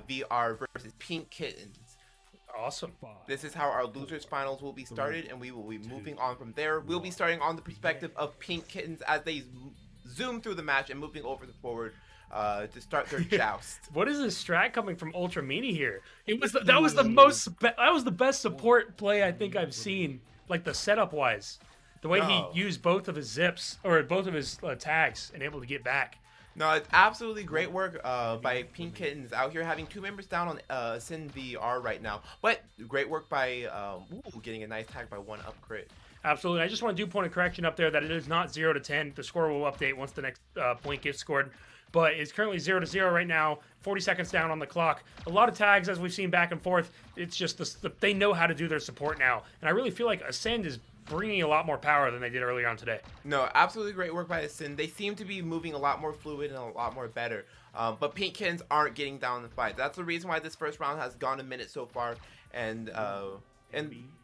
VR versus Pink Kittens. Awesome. This is how our losers finals will be started, and we will be moving on from there. We'll be starting on the perspective of Pink Kittens as they zoom through the match and moving over the forward to start their joust. What is this strat coming from Ultra Mini here? That was the best support play I think I've seen, like the setup wise. The way he used both of his zips or both of his tags and able to get back. No, it's absolutely great work by Pink Kittens out here having 2 members down on Sin VR right now. But great work by getting a nice tag by 1-up crit. Absolutely. I just want to do point of correction up there that it is not 0 to 10. The score will update once the next point gets scored. But it's currently 0 to 0 right now. 40 seconds down on the clock. A lot of tags as we've seen back and forth. It's just they know how to do their support now. And I really feel like Ascend is bringing a lot more power than they did earlier on today. No, absolutely great work by Ascend. They seem to be moving a lot more fluid and a lot more better. But Pink Kittens aren't getting down in the fight. That's the reason why this first round has gone a minute so far. And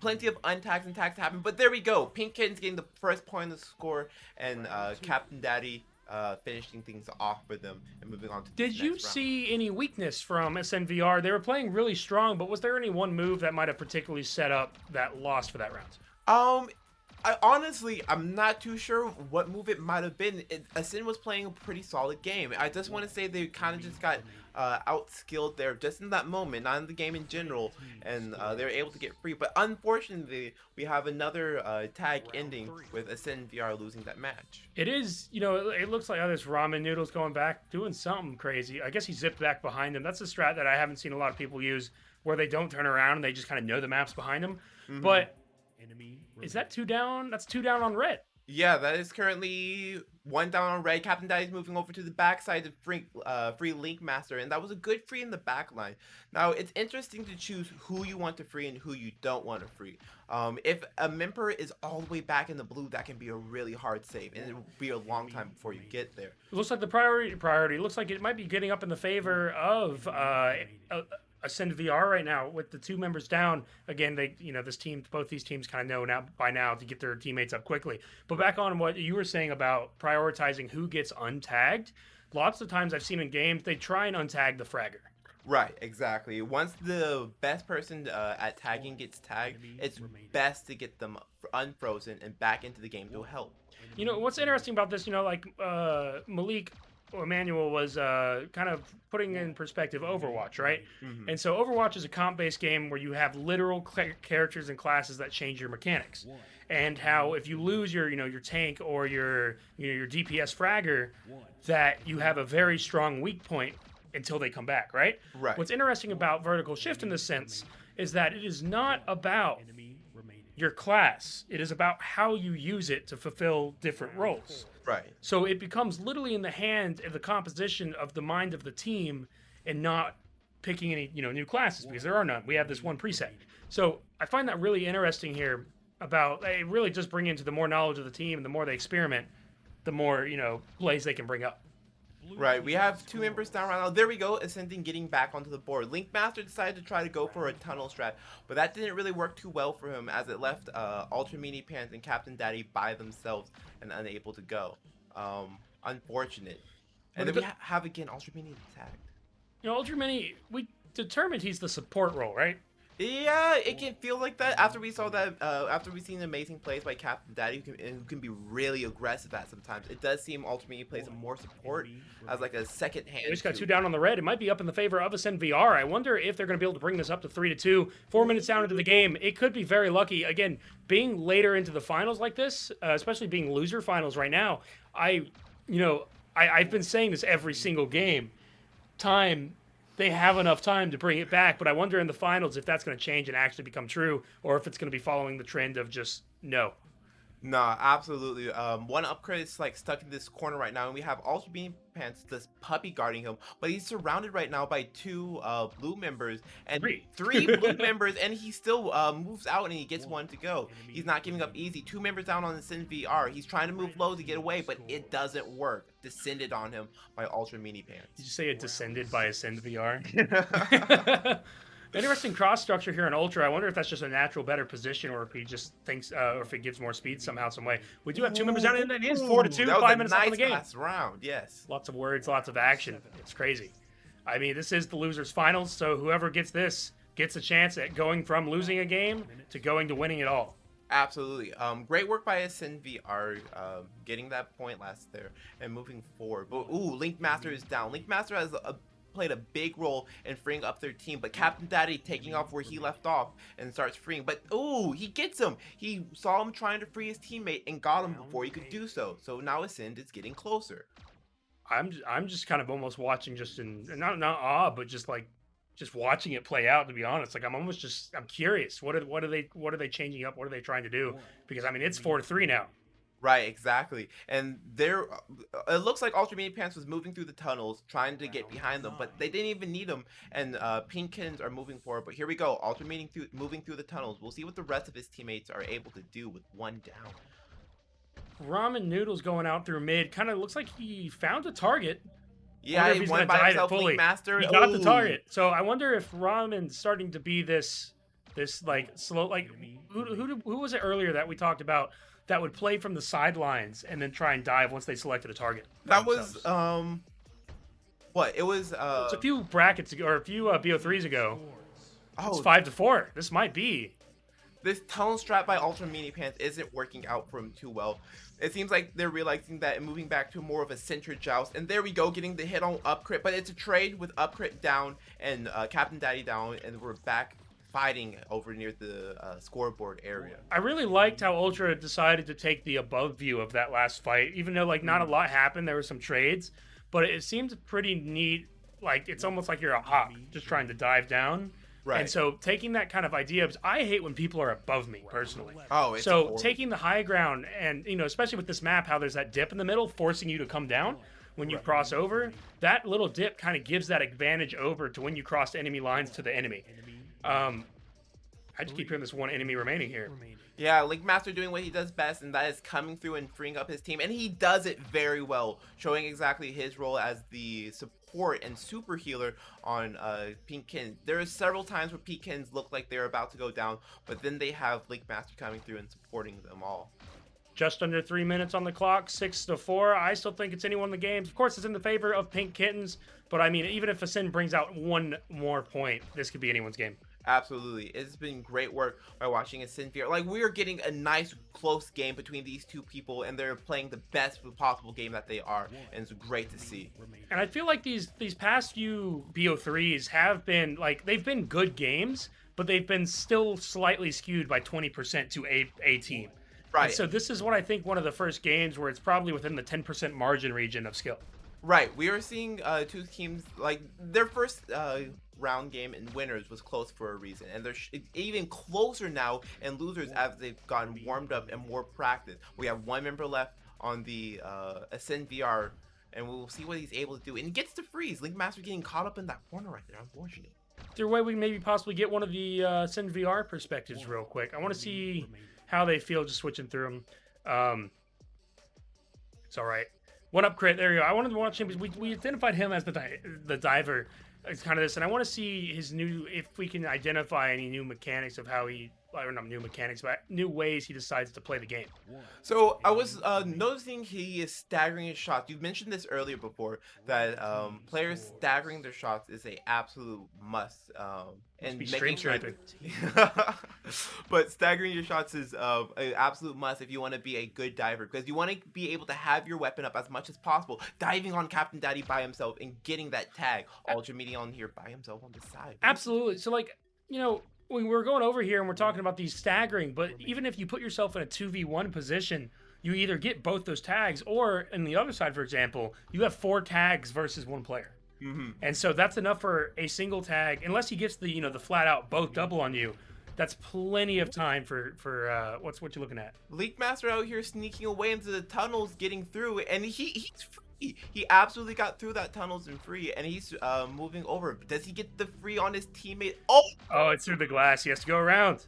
plenty of untags and tags happen. But there we go. Pink Kittens getting the first point of the score. And Captain Daddy finishing things off for them and moving on to the next round. Did you see any weakness from SNVR? They were playing really strong, but was there any one move that might have particularly set up that loss for that round? I'm not too sure what move it might have been. Ascend was playing a pretty solid game. I just want to say they kind of just got outskilled there just in that moment, not in the game in general, and they were able to get free. But unfortunately, we have another tag ending with Ascend VR losing that match. It is, it looks like this ramen noodle's going back, doing something crazy. I guess he zipped back behind him. That's a strat that I haven't seen a lot of people use, where they don't turn around and they just kind of know the maps behind them. Mm-hmm. But is that 2 down? That's 2 down on red. Yeah, that is currently 1 down on red. Captain Daddy's moving over to the backside to free Link Master, and that was a good free in the back line. Now, it's interesting to choose who you want to free and who you don't want to free. If a member is all the way back in the blue, that can be a really hard save, and it will be a long time before you get there. It looks like the priority looks like it might be getting up in the favor of Ascend VR right now with the 2 members down. Again, both these teams kind of know by now to get their teammates up quickly. But back on what you were saying about prioritizing who gets untagged, lots of times I've seen in games they try and untag the fragger. Right, exactly. Once the best person at tagging gets tagged, it's best to get them unfrozen and back into the game to help. What's interesting about this, Malik Emmanuel was kind of putting in perspective Overwatch, right? Mm-hmm. And so Overwatch is a comp-based game where you have literal characters and classes that change your mechanics. And how if you lose your tank or your DPS fragger, that you have a very strong weak point until they come back, right? Right. What's interesting about Vertical Shift in this sense is that it is not about your class. It is about how you use it to fulfill different roles. Right. So it becomes literally in the hand of the composition of the mind of the team and not picking any, new classes because there are none. We have this one preset. So I find that really interesting here about it really just bring into the more knowledge of the team and the more they experiment, the more, plays they can bring up. Right, we have 2 members down right now. There we go, Ascending getting back onto the board. Link Master decided to try to go for a tunnel strat, but that didn't really work too well for him as it left Ultra Mini Pants and Captain Daddy by themselves and unable to go. Unfortunate. And then we have again Ultra Mini tagged. Ultra Mini, we determined he's the support role, right? Yeah, it can feel like that after we saw that. After we've seen amazing plays by Captain Daddy, who can be really aggressive at sometimes. It does seem Ultimate plays some more support as like a second hand. We just got 2 down on the red. It might be up in the favor of Ascend VR. I wonder if they're going to be able to bring this up to 3 to 2. 4 minutes down into the game, it could be very lucky. Again, being later into the finals like this, especially being loser finals right now. I've been saying this every single game. They have enough time to bring it back, but I wonder in the finals if that's going to change and actually become true, or if it's going to be following the trend of just no. Nah, absolutely. 1-up crit is like stuck in this corner right now, and we have Ultra Beam Pants, this puppy guarding him, but he's surrounded right now by 2 blue members and 3 blue members, and he still moves out and he gets 1 to go. He's not giving up easy. 2 members down on the Sin VR. He's trying to move low to get away, but it doesn't work. Descended on him by Ultra Mini Pants. Did you say it descended by Ascend VR? Interesting cross structure here in Ultra. I wonder if that's just a natural better position, or if he just thinks, or if it gives more speed somehow, some way. We do have 2 members down, and it is 4 to 2. 5 minutes left in the game. Last round, yes. Lots of words, lots of action. It's crazy. I mean, this is the losers finals, so whoever gets this gets a chance at going from losing a game to going to winning it all. Absolutely. Great work by SNVR, getting that point last there and moving forward. But ooh, Link Master is down. Link Master has played a big role in freeing up their team, but Captain Daddy taking off where he left off and starts freeing. But ooh, he gets him. He saw him trying to free his teammate and got him before he could do so. So now Ascend is getting closer. I'm just kind of almost watching, just in not awe, but just watching it play out. To be honest, like I'm curious. What are they changing up? What are they trying to do? Because I mean, it's 4-3 now. Right, exactly. And it looks like Ultra Mini Pants was moving through the tunnels, trying to get behind them, but they didn't even need them. And Pink Kittens are moving forward. But here we go, Ultra Mini moving through the tunnels. We'll see what the rest of his teammates are able to do with one down. Ramen Noodles going out through mid. Kind of looks like he found a target. Yeah, he won by himself, Link Master. He got the target. So I wonder if Ramen's starting to be this like slow, like who was it earlier that we talked about that would play from the sidelines and then try and dive once they selected a target? That was what? It was it's a few brackets ago, or a few BO3s ago. Oh, it's 5-4. This might be. This tunnel strat by Ultra Mini Pants isn't working out for him too well. It seems like they're realizing that and moving back to more of a center joust. And there we go, getting the hit on Upcrit. But it's a trade with Upcrit down and Captain Daddy down. And we're back fighting over near the scoreboard area. I really liked how Ultra decided to take the above view of that last fight. Even though like not a lot happened, there were some trades. But it seemed pretty neat. Like it's almost like you're a hawk just trying to dive down. Right. And so taking that kind of idea, because I hate when people are above me personally. Oh, it's so horrible. Taking the high ground, and especially with this map, how there's that dip in the middle, forcing you to come down when you cross over. That little dip kind of gives that advantage over to when you cross enemy lines to the enemy. I just keep hearing this one enemy remaining here. Yeah, Link Master doing what he does best, and that is coming through and freeing up his team, and he does it very well, showing exactly his role as the support and super healer on Pink Kittens. There are several times where Pink Kittens look like they're about to go down, but then they have Link Master coming through and supporting them all. Just under 3 minutes on the clock, 6-4. I still think it's anyone in the games. Of course, it's in the favor of Pink Kittens, but I mean, even if Ascend brings out one more point, this could be anyone's game. Absolutely. It's been great work by watching SNVR. Like, we are getting a nice close game between these two people, and they're playing the best possible game that they are, and it's great to see. And I feel like these past few BO3s have been, like, they've been good games, but they've been still slightly skewed by 20% to a team. Right. And so this is what I think one of the first games where it's probably within the 10% margin region of skill. Right. We are seeing two teams, like, their first round game in winners was close for a reason, and they're even closer now in losers as they've gotten warmed up and more practice. We have one member left on the Ascend VR, and we'll see what he's able to do, and he gets to freeze. Link Master getting caught up in that corner right there, unfortunate. Is there a way we maybe possibly get one of the Ascend VR perspectives real quick? I want to see how they feel just switching through them. It's all right. One up crit, there you go. I wanted to watch him because we identified him as the diver. It's kind of this, and I want to see his new, if we can identify any new mechanics of how he, or not new mechanics, but new ways he decides to play the game. So I was noticing he is staggering his shots. You mentioned this earlier before, that players staggering their shots is a absolute must. And making sure but staggering your shots is an absolute must if you want to be a good diver, because you want to be able to have your weapon up as much as possible, diving on Captain Daddy by himself and getting that tag. Ultra Media on here by himself on the side. Absolutely. So, like, when we're going over here and we're talking about these staggering, but even if you put yourself in a 2v1 position, you either get both those tags, or in the other side, for example, you have 4 tags versus 1 player. Mm-hmm. And so that's enough for a single tag, unless he gets the the flat out both double on you. That's plenty of time for what you looking at. Link Master out here sneaking away into the tunnels, getting through, and he's free. He absolutely got through that tunnels and free, and he's moving over. Does he get the free on his teammate? Oh, it's through the glass. He has to go around.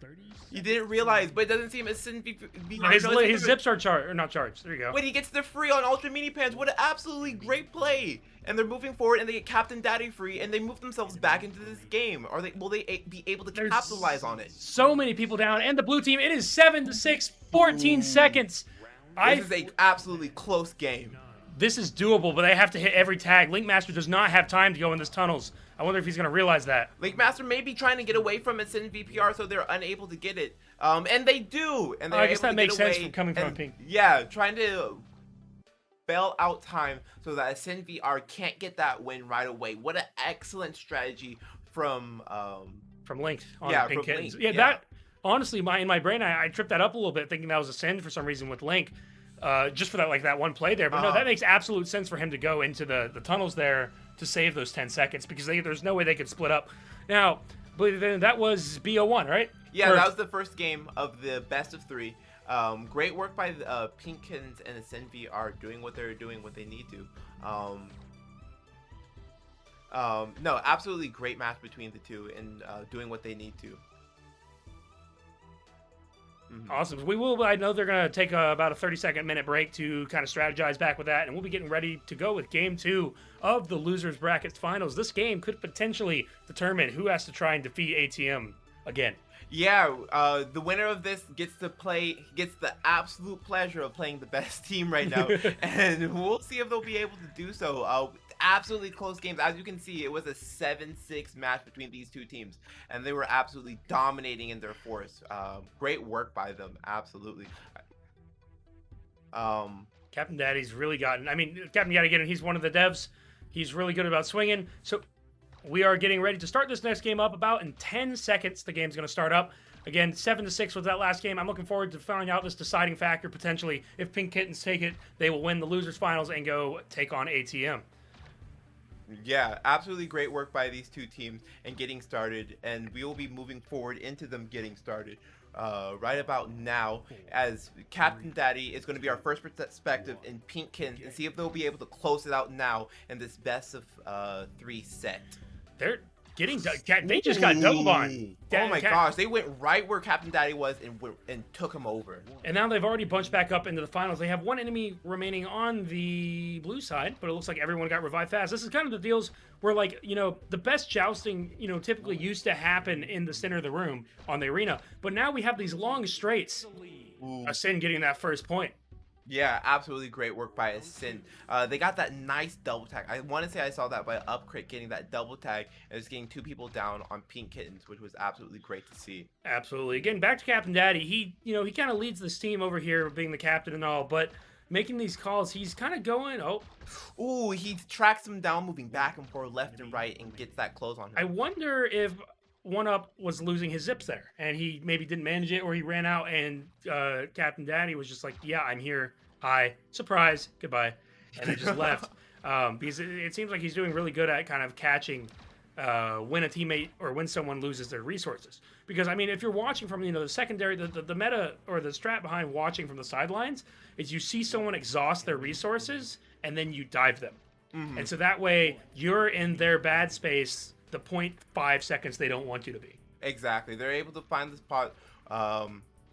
You didn't realize, but it doesn't seem as his zips are charged, or not charged. There you go. Wait, he gets the free on Ultra Mini Pants. What an absolutely great play! And they're moving forward, and they get Captain Daddy free, and they move themselves back into this game. Will they be able to capitalize on it? So many people down, and the blue team. It is 7-6, 14 seconds. This is a absolutely close game. this is doable, but they have to hit every tag. Linkmaster does not have time to go in this tunnels. I wonder if he's going to realize that. Linkmaster may be trying to get away from Ascend VPR, so they're unable to get it. And they do. And I guess that makes sense from coming from a pink. Yeah, trying to bail out time so that Ascend VR can't get that win right away. What an excellent strategy from Link on Pink Kittens. Link. That honestly, in my brain, I tripped that up a little bit, thinking that was Ascend for some reason with Link. Just for that one play there. But no, that makes absolute sense for him to go into the tunnels there to save those 10 seconds because there's no way they could split up. Now, that was BO1, right? Yeah, that was the first game of the best of 3. Great work by Pink Kittens and Ascend VR doing what they're doing, what they need to. No, absolutely great match between the two and doing what they need to. Awesome. I know they're going to take about a 30-second minute break to kind of strategize back with that, and we'll be getting ready to go with Game 2 of the Losers Brackets Finals. This game could potentially determine who has to try and defeat ATM again. Yeah, the winner of this gets the absolute pleasure of playing the best team right now, and we'll see if they'll be able to do so. Absolutely close games. As you can see, it was a 7-6 match between these two teams, and they were absolutely dominating in their force. Great work by them, absolutely. Captain Daddy's really gotten. Captain Daddy, again, he's one of the devs. He's really good about swinging. So we are getting ready to start this next game up. About in 10 seconds, the game's going to start up. Again, 7-6 was that last game. I'm looking forward to finding out this deciding factor potentially. If Pink Kittens take it, they will win the Losers Finals and go take on ATM. Yeah, absolutely great work by these two teams and getting started, and we will be moving forward into them getting started right about now, as Captain Daddy is going to be our first perspective in Pink Kittens and see if they'll be able to close it out now in this best of 3 set. They're getting they just got doubled on. Oh my gosh, they went right where Captain Daddy was and took him over. And now they've already bunched back up into the finals. They have one enemy remaining on the blue side, but it looks like everyone got revived fast. This is kind of the deals where, like, the best jousting, typically used to happen in the center of the room on the arena. But now we have these long straights. Ascend getting that first point. Yeah, absolutely great work by Ascend. They got that nice double tag. I want to say I saw that by Upcrit getting that double tag and just getting 2 people down on Pink Kittens, which was absolutely great to see. Absolutely. Again, back to Captain Daddy. He kind of leads this team over here, being the captain and all, but making these calls, he's kind of going, Ooh, he tracks him down, moving back and forth, left and right, and gets that close on him. I wonder if 1UP was losing his zips there, and he maybe didn't manage it, or he ran out, and Captain Daddy was just like, yeah, I'm here. Hi. Surprise. Goodbye. And he just left. Because it seems like he's doing really good at kind of catching when a teammate or when someone loses their resources. Because, if you're watching from, the secondary, the meta or the strat behind watching from the sidelines is you see someone exhaust their resources, and then you dive them. And so that way, you're in their bad space the 0.5 seconds they don't want you to be. Exactly. They're able to find the spot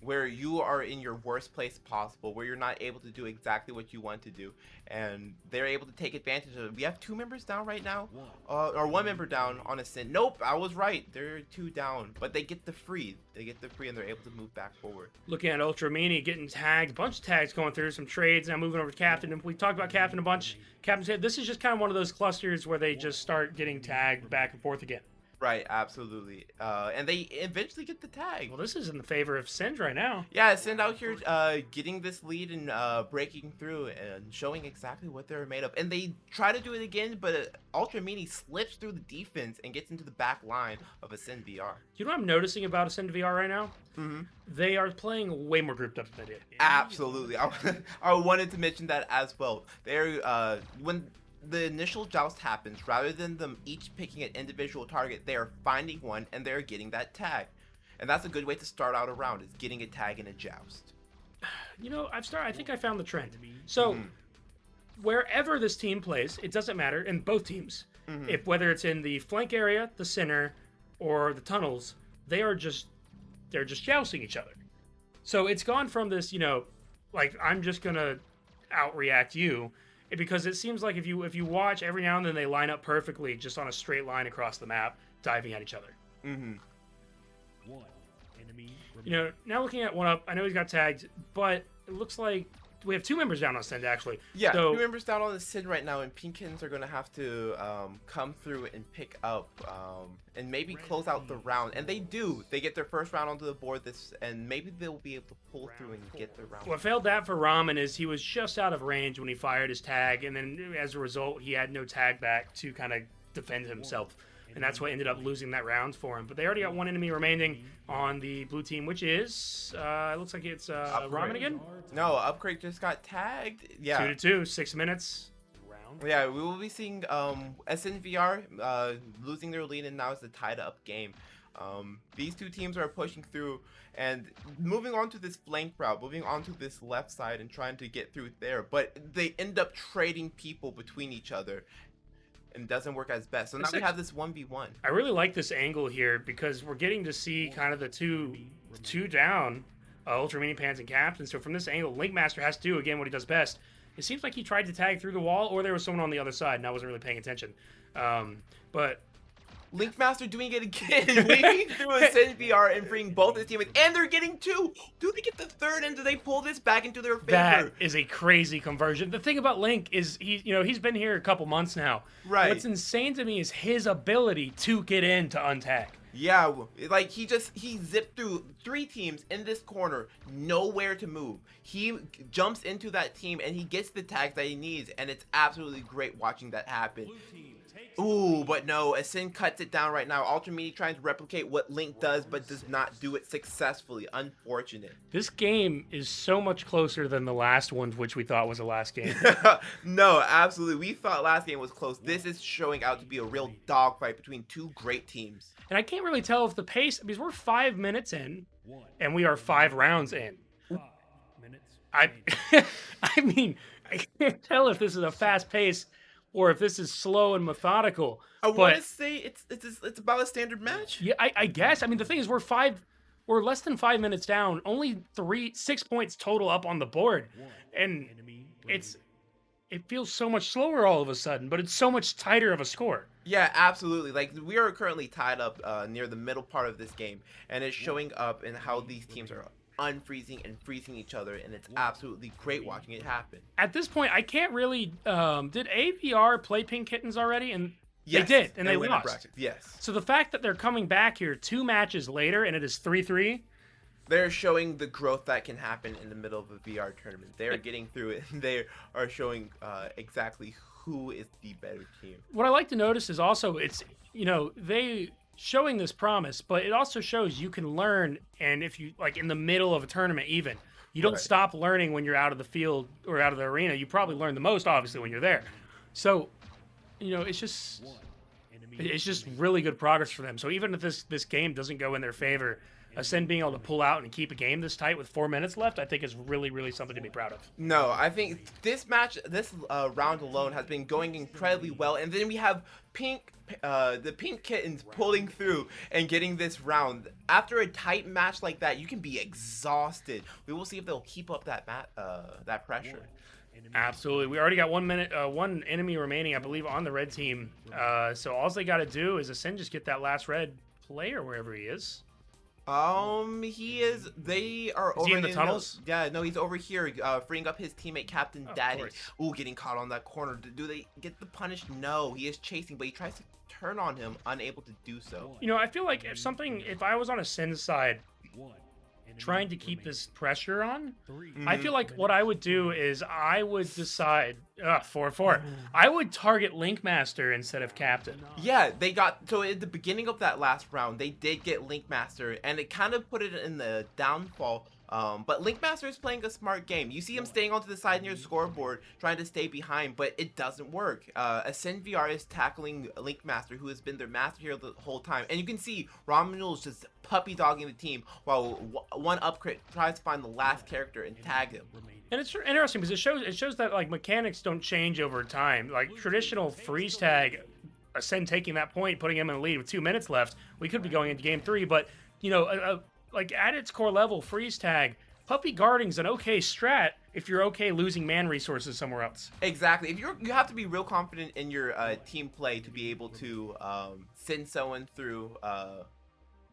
where you are in your worst place possible, where you're not able to do exactly what you want to do, and they're able to take advantage of it. We have 2 members down right now, or 1 member down on Ascend. Nope, I was right. There are 2 down, but they get the free. And they're able to move back forward. Looking at Ultra Mini getting tagged, a bunch of tags going through, some trades. Now moving over to Captain, and we talked about Captain a bunch. Captain said this is just kind of one of those clusters where they just start getting tagged back and forth again. Right, absolutely. And they eventually get the tag. Well, this is in the favor of Send right now. Yeah, Send out here getting this lead and breaking through and showing exactly what they're made of. And they try to do it again, but Ultra Mini slips through the defense and gets into the back line of Ascend VR. You know what I'm noticing about Ascend VR right now? They are playing way more grouped up than they did. Absolutely. I wanted to mention that as well. They're when the initial joust happens, rather than them each picking an individual target, they are finding one and they're getting that tag. And that's a good way to start out a round, is getting a tag in a joust. I think I found the trend. So wherever this team plays, it doesn't matter, in both teams, if whether it's in the flank area, the center, or the tunnels, they're just jousting each other. So it's gone from this, I'm just gonna outreact you, because it seems like if you watch, every now and then they line up perfectly just on a straight line across the map, diving at each other. Now looking at 1UP, I know he's got tagged, but it looks like we have 2 members down on Send actually. Yeah, so, 2 members down on the Sin right now, and Kittens are going to have to come through and pick up and maybe close out the round. And they do. They get their first round onto the board, and maybe they'll be able to pull through and get the round. What failed that for Ramen is he was just out of range when he fired his tag, and then as a result, he had no tag back to kind of defend himself. And that's what ended up losing that round for him. But they already got 1 enemy remaining on the blue team, which is, it looks like it's Ramen again? No, Upgrade just got tagged. Yeah. 2-2, 6 minutes. Yeah, we will be seeing SNVR losing their lead, and now it's a tied-up game. These 2 teams are pushing through and moving on to this flank route, moving on to this left side and trying to get through there. But they end up trading people between each other. And doesn't work as best. So now we have this 1v1. I really like this angle here because we're getting to see kind of the two down Ultra Mini Pants and Captain. So from this angle, Linkmaster has to do, again, what he does best. It seems like he tried to tag through the wall, or there was someone on the other side, and I wasn't really paying attention. But Linkmaster doing it again, weaving through a SNVR and bringing both his teammates, and they're getting 2. Do they get the 3rd, and do they pull this back into their favor? That is a crazy conversion. The thing about Link is he's been here a couple months now. Right. What's insane to me is his ability to get in to untag. Yeah, like he zipped through 3 teams in this corner, nowhere to move. He jumps into that team and he gets the tags that he needs, and it's absolutely great watching that happen. Ooh, but no, Asin cuts it down right now. Ultra Mini trying to replicate what Link does, but does not do it successfully. Unfortunate. This game is so much closer than the last one, which we thought was the last game. No, absolutely. We thought last game was close. This is showing out to be a real dogfight between 2 great teams. And I can't really tell if the pace, because we're 5 minutes in, and we are 5 rounds in. I mean, I can't tell if this is a fast pace or if this is slow and methodical. I want to say it's about a standard match. Yeah, I guess. I mean, the thing is, we're less than 5 minutes down, only 6 points total up on the board, and it feels so much slower all of a sudden, but it's so much tighter of a score. Yeah, absolutely. Like, we are currently tied up near the middle part of this game, and it's showing up in how these teams are unfreezing and freezing each other, and it's absolutely great watching it happen. At this point, I can't really. Did AVR play Pink Kittens already? And yes, they did, and they lost. Practice. Yes. So the fact that they're coming back here 2 matches later, and it is 3-3. They're showing the growth that can happen in the middle of a VR tournament. They are getting through it, and they are showing exactly who is the better team. What I like to notice is also they showing this promise, but it also shows you can learn, and if you like in the middle of a tournament, even you don't stop learning when you're out of the field or out of the arena. You probably learn the most, obviously, when you're there. So, it's just really good progress for them. So even if this game doesn't go in their favor, Ascend being able to pull out and keep a game this tight with 4 minutes left, I think is really, really something to be proud of. No, I think this round alone has been going incredibly well, and then we have the Pink Kittens pulling through and getting this round. After a tight match like that, you can be exhausted. We will see if they'll keep up that pressure. Absolutely. We already got 1 minute, 1 enemy remaining, I believe, on the red team. So all they got to do is Ascend just get that last red player wherever he is. He is. They are over he in the tunnels. Yeah, no, he's over here, freeing up his teammate Captain Daddy. Ooh, getting caught on that corner. Do they get the punish? No, he is chasing, but he tries to turn on him, unable to do so. I feel like if I was on Ascend's side, trying to keep this pressure on, I feel like what I would do is I would decide 4-4. I would target Linkmaster instead of Captain. Yeah, they got so at the beginning of that last round, they did get Linkmaster, and it kind of put it in the downfall. But Linkmaster is playing a smart game. You see him staying onto the side near the scoreboard, trying to stay behind, but it doesn't work. Ascend VR is tackling Linkmaster, who has been their master hero the whole time. And you can see Romulo is just puppy dogging the team, while one upgrade tries to find the last character and tag him. And it's interesting because it shows that like mechanics don't change over time. Like traditional freeze tag, Ascend taking that point, putting him in the lead with 2 minutes left. We could be going into game 3, but like at its core level, freeze tag, puppy guarding's an okay strat if you're okay losing man resources somewhere else. Exactly. If you have to be real confident in your team play to be able to send someone through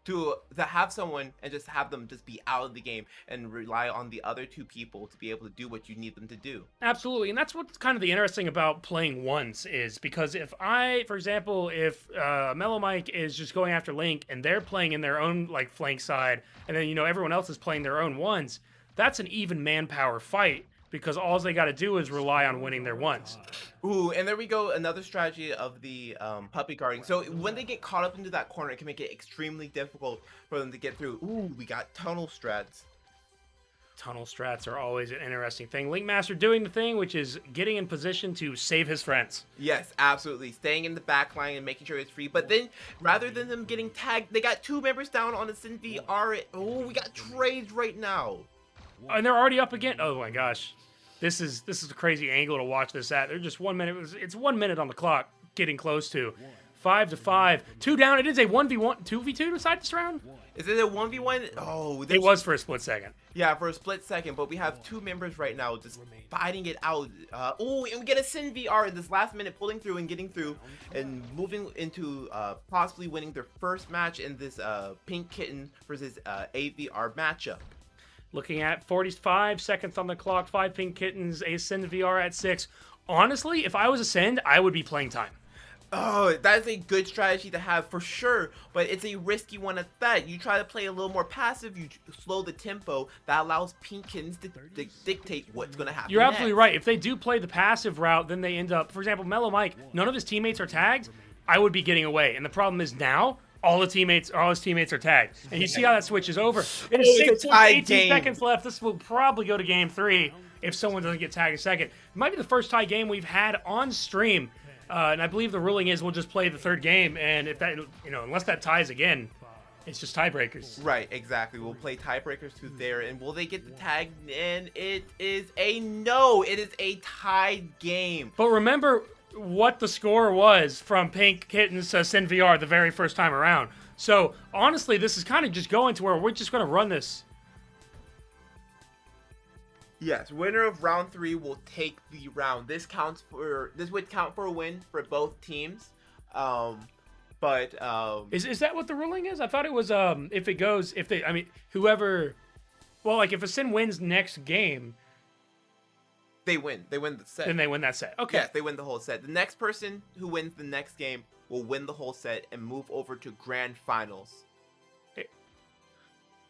to have someone and just have them just be out of the game and rely on the other two people to be able to do what you need them to do. Absolutely, and that's what's kind of the interesting about playing once is because if I, for example, if Mellow Mike is just going after Link and they're playing in their own like flank side, and then everyone else is playing their ones, that's an even manpower fight because all they got to do is rely on winning their ones. Ooh, and there we go, another strategy of the puppy guarding. So when they get caught up into that corner, it can make it extremely difficult for them to get through. Ooh, we got tunnel strats. Tunnel strats are always an interesting thing. Linkmaster doing the thing, which is getting in position to save his friends. Yes, absolutely. Staying in the back line and making sure it's free. But then, rather than them getting tagged, they got 2 members down on the Sin VR. Oh, we got trades right now. And they're already up again. Oh my gosh. This is a crazy angle to watch this at. They're just 1 minute. It's 1 minute on the clock, getting close to 5-5. 2 down. It is a 1v1, 2v2 to decide this round. Is it a 1v1? Oh, it was for a split second. Yeah, for a split second. But we have 2 members right now just fighting it out. Oh, and we get a Sin VR in this last minute, pulling through and getting through and moving into possibly winning their first match in this Pink Kitten versus AVR matchup. Looking at 45 seconds on the clock, 5 Pink Kittens, a Sin VR at 6. Honestly, if I was a Sin, I would be playing time. Oh, that is a good strategy to have for sure, but it's a risky one at that. You try to play a little more passive, you slow the tempo, that allows Pink Kittens to dictate what's going to happen. You're absolutely right. If they do play the passive route, then they end up, for example, Mellow Mike, none of his teammates are tagged, I would be getting away. And the problem is now, all his teammates are tagged. And you see how that switches over. It is 18 seconds left. This will probably go to game 3 if someone doesn't get tagged a second. It might be the first tie game we've had on stream. And I believe the ruling is we'll just play the 3rd game, and if that, unless that ties again, it's just tiebreakers. Right, exactly. We'll play tiebreakers to there, and will they get the tag? And it is a no. It is a tied game. But remember what the score was from Pink Kittens to Sin VR the very first time around. So honestly, this is kind of just going to where we're just going to run this. Yes, winner of round 3 will take the round. This would count for a win for both teams. Is that what the ruling is? I thought it was whoever, well, like if a Sin wins next game, they win the set. Then they win that set. Okay. Yes, they win the whole set. The next person who wins the next game will win the whole set and move over to grand finals.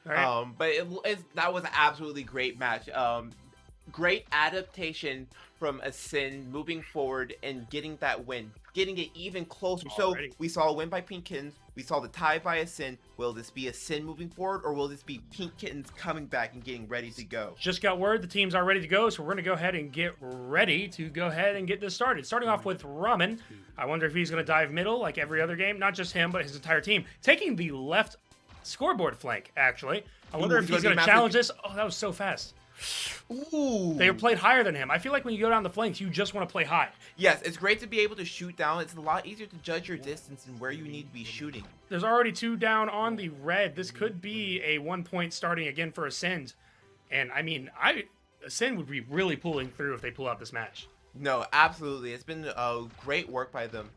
Right. But that was an absolutely great match. Great adaptation from a Sin moving forward and getting that win, getting it even closer. Already. So we saw a win by Pink Kittens. We saw the tie by a Sin. Will this be a Sin moving forward, or will this be Pink Kittens coming back and getting ready to go? Just got word the teams are ready to go, so we're going to go ahead and get ready to go ahead and get this started. Starting off with Ramen. I wonder if he's going to dive middle like every other game. Not just him, but his entire team. Taking the left scoreboard flank, actually. I wonder if he's going to challenge this. Oh, that was so fast. Ooh. They played higher than him. I feel like when you go down the flanks, you just want to play high. Yes, it's great to be able to shoot down. It's a lot easier to judge your distance and where you need to be shooting. There's already 2 down on the red. This could be a 1 point starting again for Ascend. And I mean, Ascend would be really pulling through if they pull out this match. No, absolutely. It's been great work by them.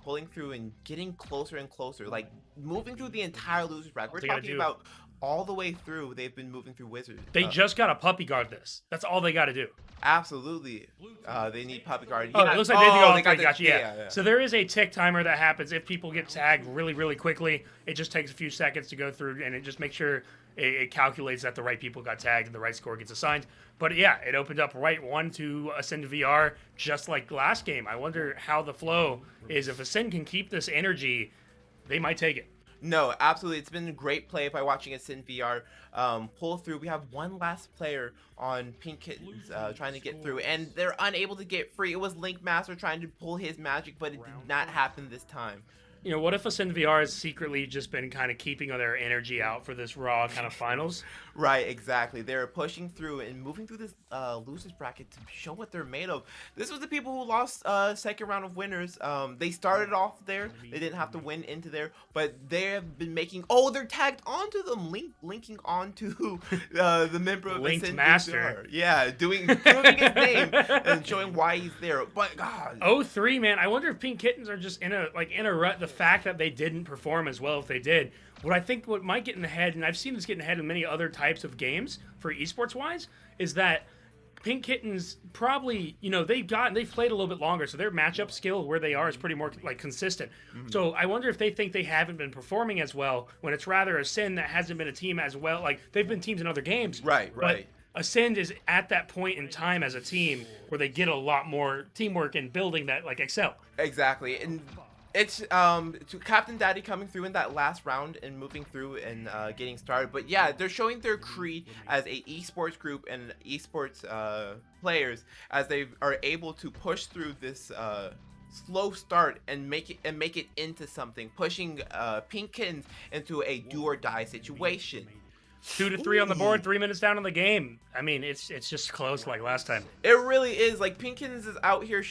Pulling through and getting closer and closer, like moving through the entire losers bracket. We're talking about all the way through. They've been moving through Wizards. They just got to puppy guard this. That's all they got to do. Absolutely. They need puppy guard. Oh, it looks like they got you. Yeah. So there is a tick timer that happens if people get tagged really, really quickly. It just takes a few seconds to go through, and it just makes sure it calculates that the right people got tagged and the right score gets assigned. But yeah, it opened up right 1 to Ascend VR, just like last game. I wonder how the flow is. If Ascend can keep this energy, they might take it. No, absolutely. It's been a great play by watching Ascend VR pull through. We have one last player on Pink Kittens trying to get through, and they're unable to get free. It was Linkmaster trying to pull his magic, but it did not happen this time. You know, what if Ascend VR has secretly just been kind of keeping their energy out for this Raw kind of finals? Right, exactly. They're pushing through and moving through this losers bracket to show what they're made of. This was the people who lost second round of winners. They started off there. They didn't have to win into there, but they have been making... Oh, they're tagged onto them, linking onto the member of Linked Master. Yeah, proving his name and showing why he's there. But God, 0-3, man. I wonder if Pink Kittens are just in a rut. The fact that they didn't perform as well if they did What I think what might get in the head, and I've seen this get in the head in many other types of games for esports wise, is that Pink Kittens probably, they've played a little bit longer, so their matchup skill where they are is pretty more like consistent. So I wonder if they think they haven't been performing as well when it's rather Ascend that hasn't been a team as well. Like they've been teams in other games, Right. But Ascend is at that point in time as a team where they get a lot more teamwork and building that like excel. Exactly, and it's to Captain Daddy coming through in that last round and moving through and getting started. But yeah, they're showing their creed as a esports group and esports players as they are able to push through this slow start and make it into something, pushing Pink Kittens into a do or die situation. 2 to 3 on the board, 3 minutes down in the game. I mean, it's just close like last time. It really is. Like Pink Kittens is out here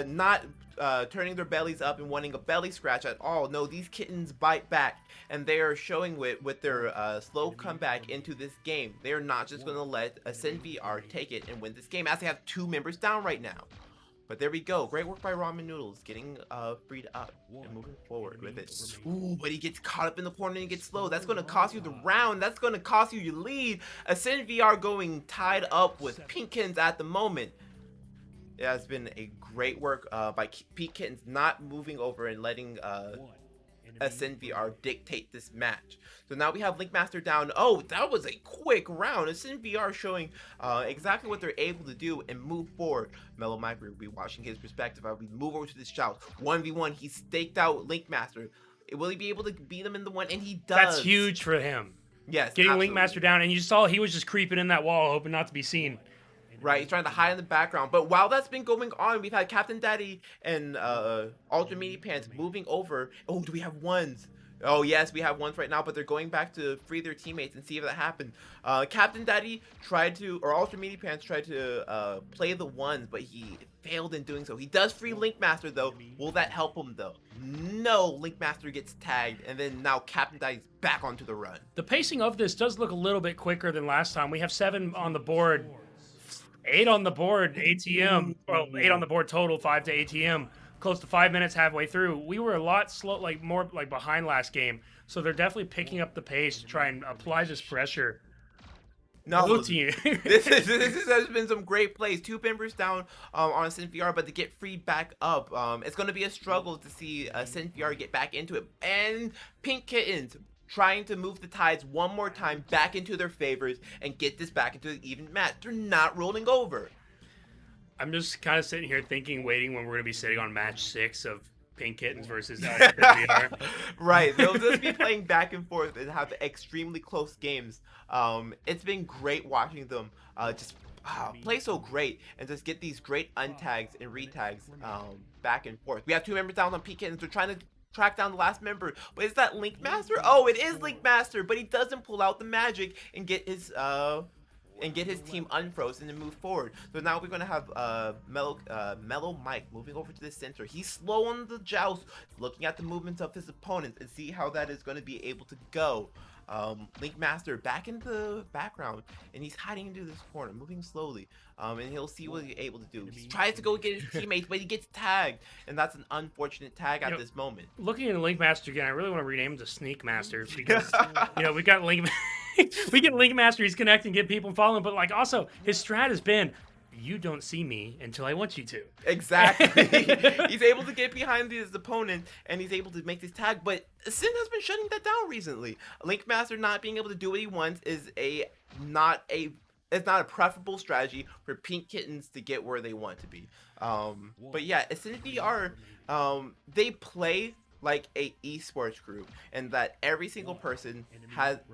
not turning their bellies up and wanting a belly scratch at all. No, these kittens bite back, and they are showing with their slow comeback into this game. They are not just going to let Ascend VR take it and win this game, as they have 2 members down right now. But there we go. Great work by Ramen Noodles, getting freed up and moving forward with it. Ooh, but he gets caught up in the corner and he gets slow. That's going to cost you the round. That's going to cost you your lead. Ascend VR going tied up with Pink Kittens at the moment. It has been a great work by Pink Kittens not moving over and letting Ascend VR dictate this match. So now we have Linkmaster down. Oh, that was a quick round. Ascend VR showing exactly what they're able to do and move forward. Mellow Mike will be watching his perspective. We move over to this shout. 1v1. He staked out Linkmaster. Will he be able to beat him in the one? And he does. That's huge for him. Yes, getting absolutely. Linkmaster down, and you saw he was just creeping in that wall, hoping not to be seen. Right, he's trying to hide in the background. But while that's been going on, we've had Captain Daddy and Ultra Meaty Pants moving over. Oh, do we have ones? Oh, yes, we have ones right now, but they're going back to free their teammates and see if that happened. Captain Daddy tried to, or Ultra Meaty Pants tried to play the ones, but he failed in doing so. He does free Linkmaster, though. Will that help him, though? No, Linkmaster gets tagged, and then now Captain Daddy's back onto the run. The pacing of this does look a little bit quicker than last time. We have 7 on the board. 8 on the board, ATM. Well, 8 on the board total, 5 to ATM. Close to 5 minutes halfway through. We were a lot slow, more behind last game. So they're definitely picking up the pace to try and apply this pressure. No, this has been some great plays. 2 members down on Ascend VR, but to get free back up, it's going to be a struggle to see Ascend VR get back into it. And Pink Kittens trying to move the tides one more time back into their favors and get this back into an even match. They're not rolling over. I'm just kind of sitting here thinking, waiting when we're going to be sitting on match 6 of Pink Kittens versus VR. Right, they'll just be playing back and forth and have extremely close games. It's been great watching them just play so great and just get these great untags and retags back and forth. We have 2 members down on Pink Kittens. They're trying to track down the last member, but is that Linkmaster? Oh, it is Linkmaster, but he doesn't pull out the magic and get his team unfrozen and move forward. So now we're gonna have Mellow Mike moving over to the center. He's slow on the joust, looking at the movements of his opponents and see how that is going to be able to go. Linkmaster back in the background, and he's hiding into this corner, moving slowly, and he'll see what he's able to do. He tries to go get his teammates, but he gets tagged, and that's an unfortunate tag at this moment. Looking at Linkmaster again, I really want to rename him to Sneak Master because we got Link. We get Linkmaster, he's connecting, get people following, but also his strat has been, you don't see me until I want you to. Exactly. He's able to get behind his opponent, and he's able to make this tag, but Sin has been shutting that down recently. Linkmaster not being able to do what he wants is not a preferable strategy for Pink Kittens to get where they want to be. But yeah, Sin VR, they play like a esports group, and that every single person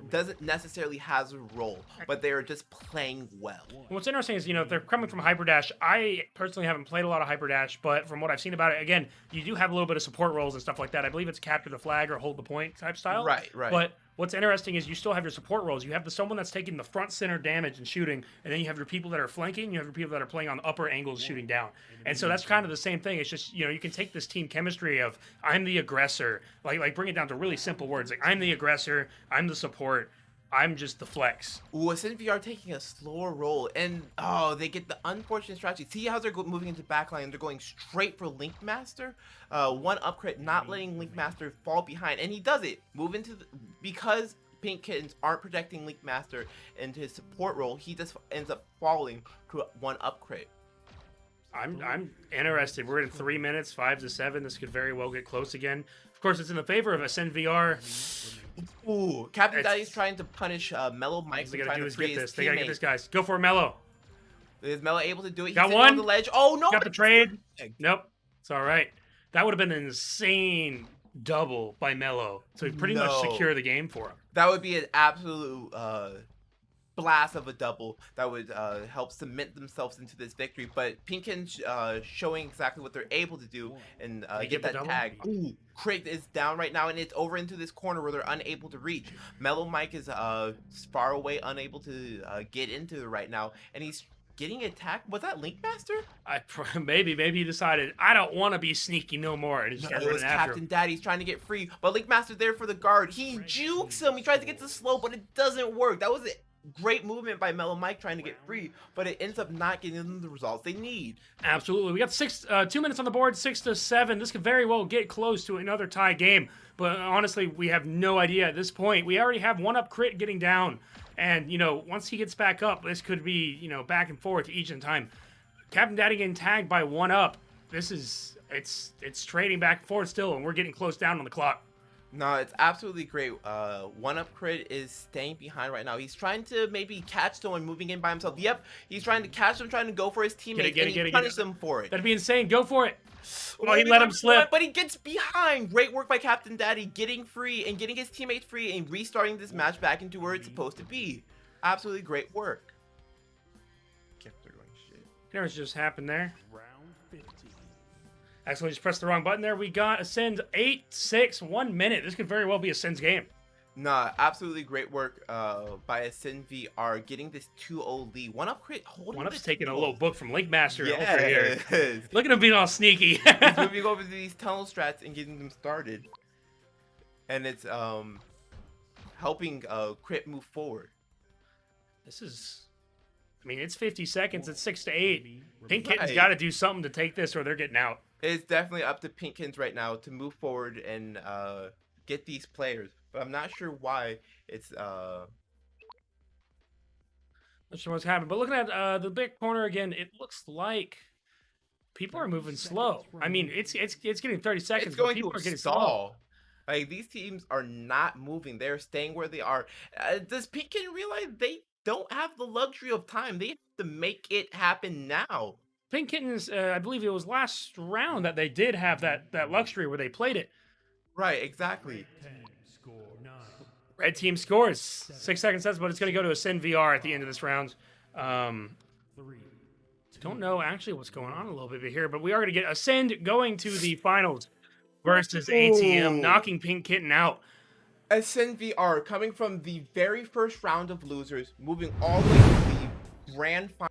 doesn't necessarily has a role, but they are just playing well. What's interesting is, they're coming from Hyperdash. I personally haven't played a lot of Hyperdash, but from what I've seen about it, again, you do have a little bit of support roles and stuff like that. I believe it's capture the flag or hold the point type style. Right. But what's interesting is you still have your support roles. You have someone that's taking the front center damage and shooting, and then you have your people that are flanking, you have your people that are playing on upper angles shooting down. And so that's kind of the same thing. It's just, you can take this team chemistry of I'm the aggressor, like bring it down to really simple words. Like I'm the aggressor, I'm the support. I'm just the flex. Ooh, SNVR taking a slower roll, and oh, they get the unfortunate strategy. See how they're moving into backline? They're going straight for Link Master. One up crit, not letting Link Master fall behind, and he does it. Move into because Pink Kittens aren't protecting Link Master into his support role. He just ends up falling to one up crit. I'm interested. We're in 3 minutes, 5 to 7. This could very well get close again. Of course, it's in the favor of SNVR. Ooh, Captain Daddy's trying to punish Mellow Mike. All they gotta do is get get this. They gotta get this, guys. Go for it, Mellow. Is Mellow able to do it? Got He's one on the ledge. Oh no! Got the trade. Nope. It's all right. That would have been an insane double by Mellow to pretty much secure the game for him. That would be an absolute blast of a double that would help cement themselves into this victory. But Pinkins showing exactly what they're able to do and get that tag. Ooh, Craig is down right now, and it's over into this corner where they're unable to reach. Mellow Mike is far away, unable to get into it right now, and he's getting attacked. Was that Link Master? Maybe he decided I don't want to be sneaky no more. And it was Captain Daddy's trying to get free, but Link Master there for the guard. He jukes him. He tries to get to slow, but it doesn't work. That was it. Great movement by Mellow Mike trying to get free, but it ends up not getting them the results they need. Absolutely. We got 2 minutes on the board, 6 to 7. This could very well get close to another tie game, but honestly, we have no idea at this point. We already have one up crit getting down, and, once he gets back up, this could be, back and forth each and time. Captain Daddy getting tagged by one up. It's trading back and forth still, and we're getting close down on the clock. No, it's absolutely great. One up crit is staying behind right now. He's trying to maybe catch someone moving in by himself. Yep, he's trying to catch them, trying to go for his teammates, and he punishes them for it. That'd be insane. Go for it. Oh, he let him slip. But he gets behind. Great work by Captain Daddy, getting free and getting his teammates free and restarting this match back into where it's supposed to be. Absolutely great work. Whatever's just happened there. Actually, just pressed the wrong button there. We got Ascend 8-6, 1 minute. This could very well be Ascend's game. Nah, absolutely great work by Ascend VR, getting this 2-0 lead. One up crit, holding One up's taking a little book from Link Master over here. Look at him being all sneaky. He's moving over to these tunnel strats and getting them started. And it's helping Crit move forward. This is... it's 50 seconds. It's 6 to 8. Pink Kitten's got to do something to take this or they're getting out. It's definitely up to Pinkins right now to move forward and get these players. But I'm not sure why it's... Not sure what's happening. But looking at the big corner again, it looks like people are moving slow. It's getting 30 seconds, it's going but people to are getting stall. slow. Like, these teams are not moving. They're staying where they are. Does Pinkin realize they don't have the luxury of time? They have to make it happen now. Pink Kittens, I believe it was last round that they did have that luxury where they played it. Right, exactly. Red team scores 6 seconds, but it's going to go to Ascend VR at the end of this round. Don't know actually what's going on a little bit here, but we are going to get Ascend going to the finals versus ATM, knocking Pink Kitten out. Ascend VR coming from the very first round of losers, moving all the way to the grand final.